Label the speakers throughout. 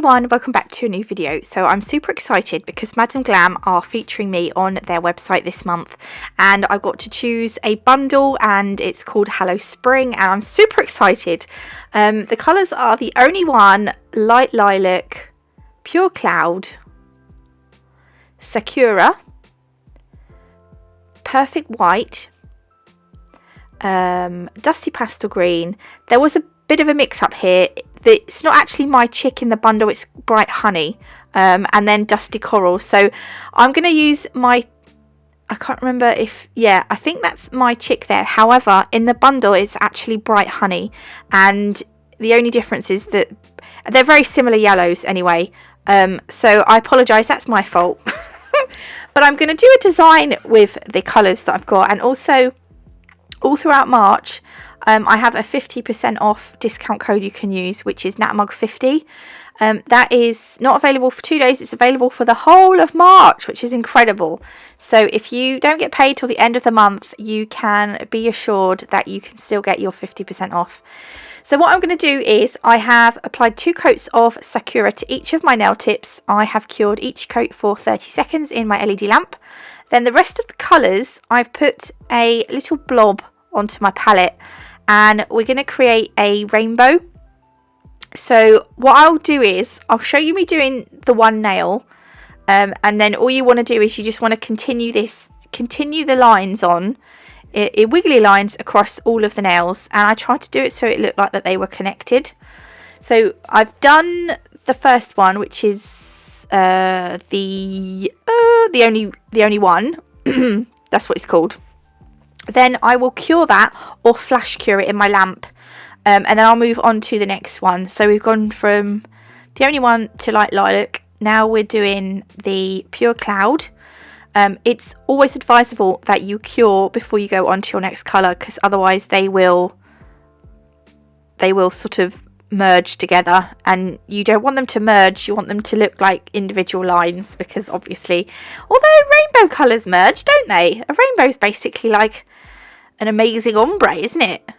Speaker 1: everyone, welcome back to a new video. So I'm super excited because Madam Glam are featuring me on their website this month, and I got to choose a bundle and it's called Hello Spring, and I'm super excited. The colours are the Only One, Light Lilac, Pure Cloud, Sakura, Perfect White, Dusty Pastel Green. There was a bit of a mix up here. It's not actually my chick in the bundle, it's Bright Honey, and then Dusty Coral. So I'm going to use my, I can't remember if, yeah, I think that's my chick there. However, in the bundle it's actually Bright Honey, and the only difference is that they're very similar yellows anyway. So I apologise, that's my fault. But I'm going to do a design with the colours that I've got, and also all throughout March I have a 50% off discount code you can use, which is NatMug50. That is not available for 2 days, it's available for the whole of March, which is incredible. So if you don't get paid till the end of the month, you can be assured that you can still get your 50% off. So what I'm going to do is I have applied 2 coats of Sakura to each of my nail tips. I have cured each coat for 30 seconds in my LED lamp. Then the rest of the colours, I've put a little blob onto my palette, and we're going to create a rainbow. So what I'll do is I'll show you me doing the one nail, and then all you want to do is you just want to continue the lines on wiggly lines across all of the nails, and I tried to do it so it looked like that they were connected. So I've done the first one, which is the only one. That's what it's called. Then I will cure that or flash cure it in my lamp, and then I'll move on to the next one. So we've gone from the Only One to Light Lilac. Now we're doing the Pure Cloud. It's always advisable that you cure before you go on to your next colour, because otherwise they will sort of merge together, and you don't want them to merge, you want them to look like individual lines, because obviously, although rainbow colours merge, don't they? A rainbow is basically like an amazing ombre, isn't it?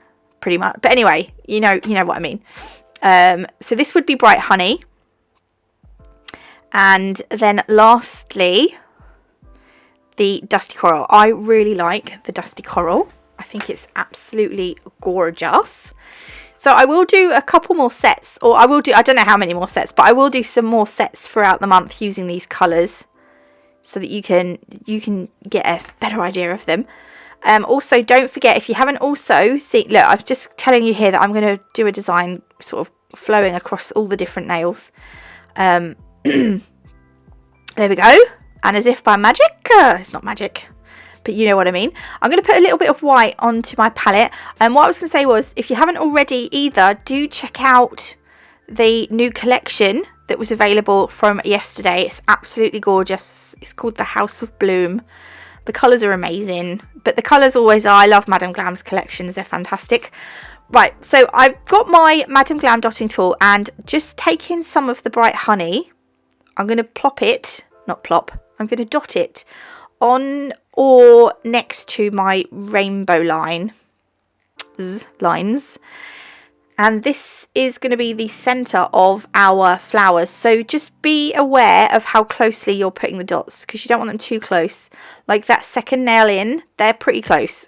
Speaker 1: Pretty much. But anyway, you know what I mean. So this would be Bright Honey, and then lastly the Dusty Coral. I really like the Dusty Coral. I think it's absolutely gorgeous. So I will do a couple more sets, or I don't know how many more sets, but I will do some more sets throughout the month using these colours, so that you can get a better idea of them. Also, don't forget, if you haven't also seen, look, I was just telling you here that I'm going to do a design sort of flowing across all the different nails. There we go. And as if by magic, it's not magic, but you know what I mean. I'm going to put a little bit of white onto my palette. And what I was going to say was, if you haven't already either, do check out the new collection that was available from yesterday. It's absolutely gorgeous. It's called the House of Bloom. The colours are amazing, but the colours always are. I love Madam Glam's collections, they're fantastic. Right, so I've got my Madam Glam dotting tool, and just taking some of the Bright Honey, I'm going to I'm going to dot it on or next to my rainbow lines. And this is going to be the centre of our flowers. So just be aware of how closely you're putting the dots, because you don't want them too close. Like that second nail in, they're pretty close.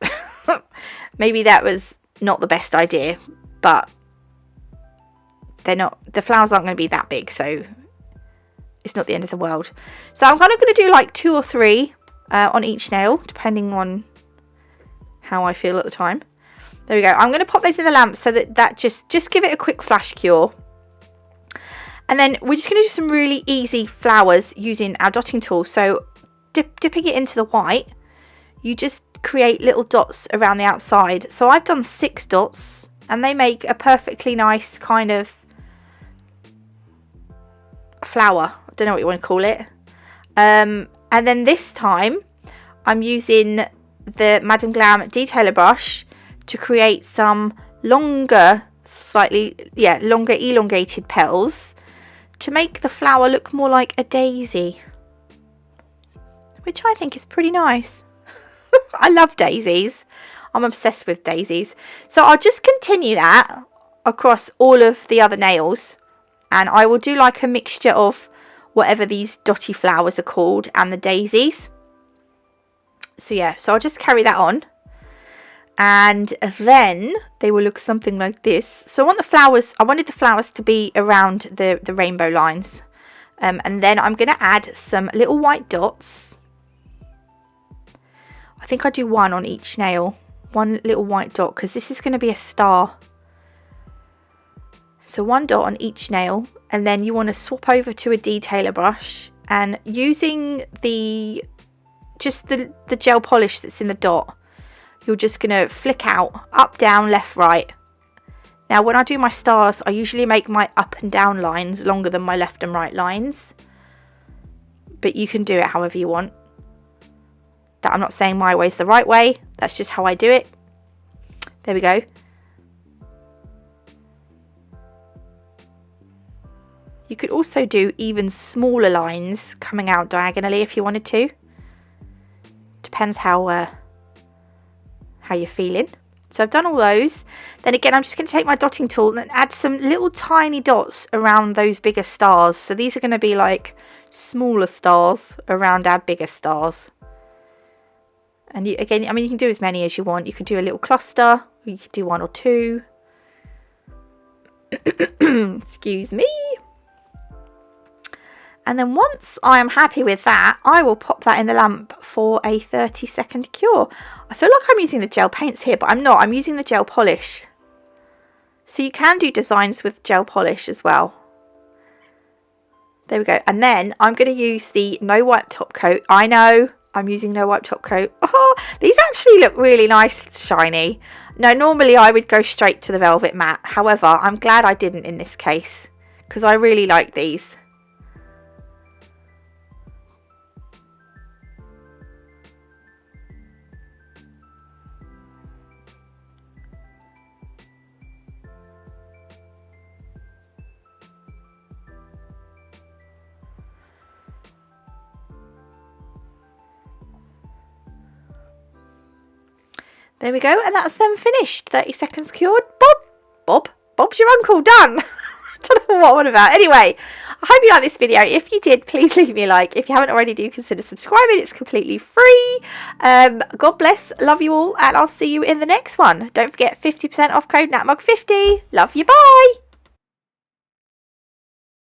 Speaker 1: Maybe that was not the best idea, but they're not. The flowers aren't going to be that big, so it's not the end of the world. So I'm kind of going to do like 2 or 3 on each nail, depending on how I feel at the time. There we go. I'm going to pop those in the lamp so that just give it a quick flash cure. And then we're just going to do some really easy flowers using our dotting tool. So dipping it into the white, you just create little dots around the outside. So I've done 6 dots, and they make a perfectly nice kind of flower. I don't know what you want to call it. And then this time I'm using the Madam Glam detailer brush to create some longer elongated petals to make the flower look more like a daisy, which I think is pretty nice. I love daisies. I'm obsessed with daisies. So I'll just continue that across all of the other nails, And I will do like a mixture of whatever these dotty flowers are called and the daisies. So yeah, so I'll just carry that on. And then they will look something like this. So I wanted the flowers to be around the rainbow lines. And then I'm going to add some little white dots. I think I do one on each nail. One little white dot, because this is going to be a star. So one dot on each nail. And then you want to swap over to a detailer brush. And using the gel polish that's in the dot, you're just going to flick out, up, down, left, right. Now, when I do my stars, I usually make my up and down lines longer than my left and right lines. But you can do it however you want. That I'm not saying my way is the right way. That's just how I do it. There we go. You could also do even smaller lines coming out diagonally if you wanted to. Depends how you're feeling. So I've done all those. Then again, I'm just going to take my dotting tool and add some little tiny dots around those bigger stars. So these are going to be like smaller stars around our bigger stars. And you can do as many as you want. You can do a little cluster, or you could do one or two. Excuse me. And then once I am happy with that, I will pop that in the lamp for a 30-second cure. I feel like I'm using the gel paints here, but I'm not. I'm using the gel polish. So you can do designs with gel polish as well. There we go. And then I'm going to use the no wipe top coat. I know I'm using no wipe top coat. Oh, these actually look really nice, shiny. Now, normally I would go straight to the velvet matte. However, I'm glad I didn't in this case, because I really like these. There we go, and that's them finished. 30 seconds cured. Bob's your uncle, done. I don't know what I'm on about. Anyway, I hope you liked this video. If you did, please leave me a like. If you haven't already, do consider subscribing. It's completely free. God bless, love you all, and I'll see you in the next one. Don't forget 50% off code NatMug50. Love you, bye.